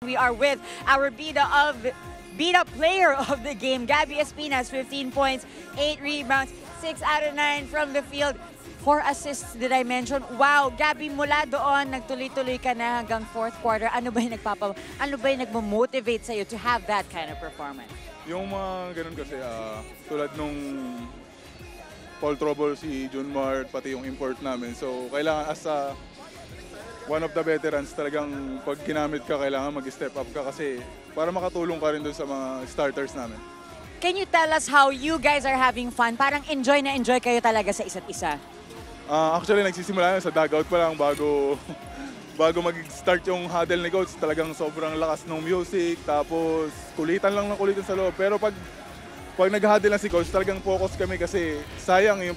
We are with our Bida player of the game, Gabby Espinas, 15 points, 8 rebounds, 6 out of 9 from the field. 4 assists did I mention? Wow, Gabby, mula doon, nagtuloy-tuloy ka na hanggang fourth quarter. Ano ba yung nagmo-motivate sa'yo to have that kind of performance? Yung mga ganun kasi, tulad nung Paul Trouble, si Junmar, pati yung import namin. So, kailangan as one of the veterans, talagang pag ginamit ka, kailangan mag-step up ka kasi para makatulong ka rin doon sa mga starters namin. Can you tell us how you guys are having fun? Parang enjoy na enjoy kayo talaga sa isa't isa. Actually, nagsisimula sa dugout pa lang bago mag-start yung huddle ni coach. Talagang sobrang lakas ng music, tapos kulitan lang ng kulitan sa loob. Pero pag nag-huddle na si coach, talagang focus kami kasi sayang yung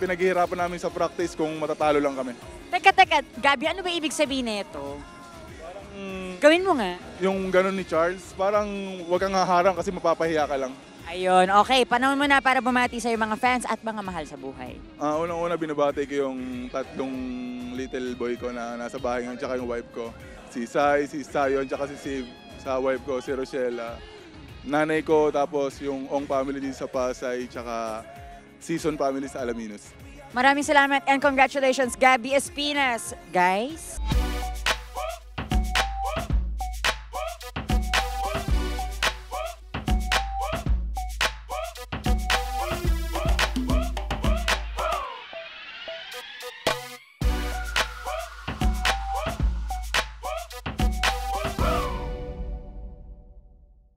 pinaghihirapan namin sa practice kung matatalo lang kami. Teka, Gabby, ano ba ibig sabihin nito? Gawin mo nga. Yung ganun ni Charles, parang wag kang haharang kasi mapapahiya ka lang. Ayun, okay. Panahon mo na para bumati sa mga fans at mga mahal sa buhay. Unang-una binabati ko yung tatlong little boy ko na nasa bahay ngayon, tsaka yung wife ko. Si Sai, si Sayon, tsaka si Siv. Sa wife ko, si Rochelle. Nanay ko, tapos yung Ong family din sa Pasay, tsaka Season family sa Alaminos. Maraming salamat and congratulations, Gabby Espinas. Guys?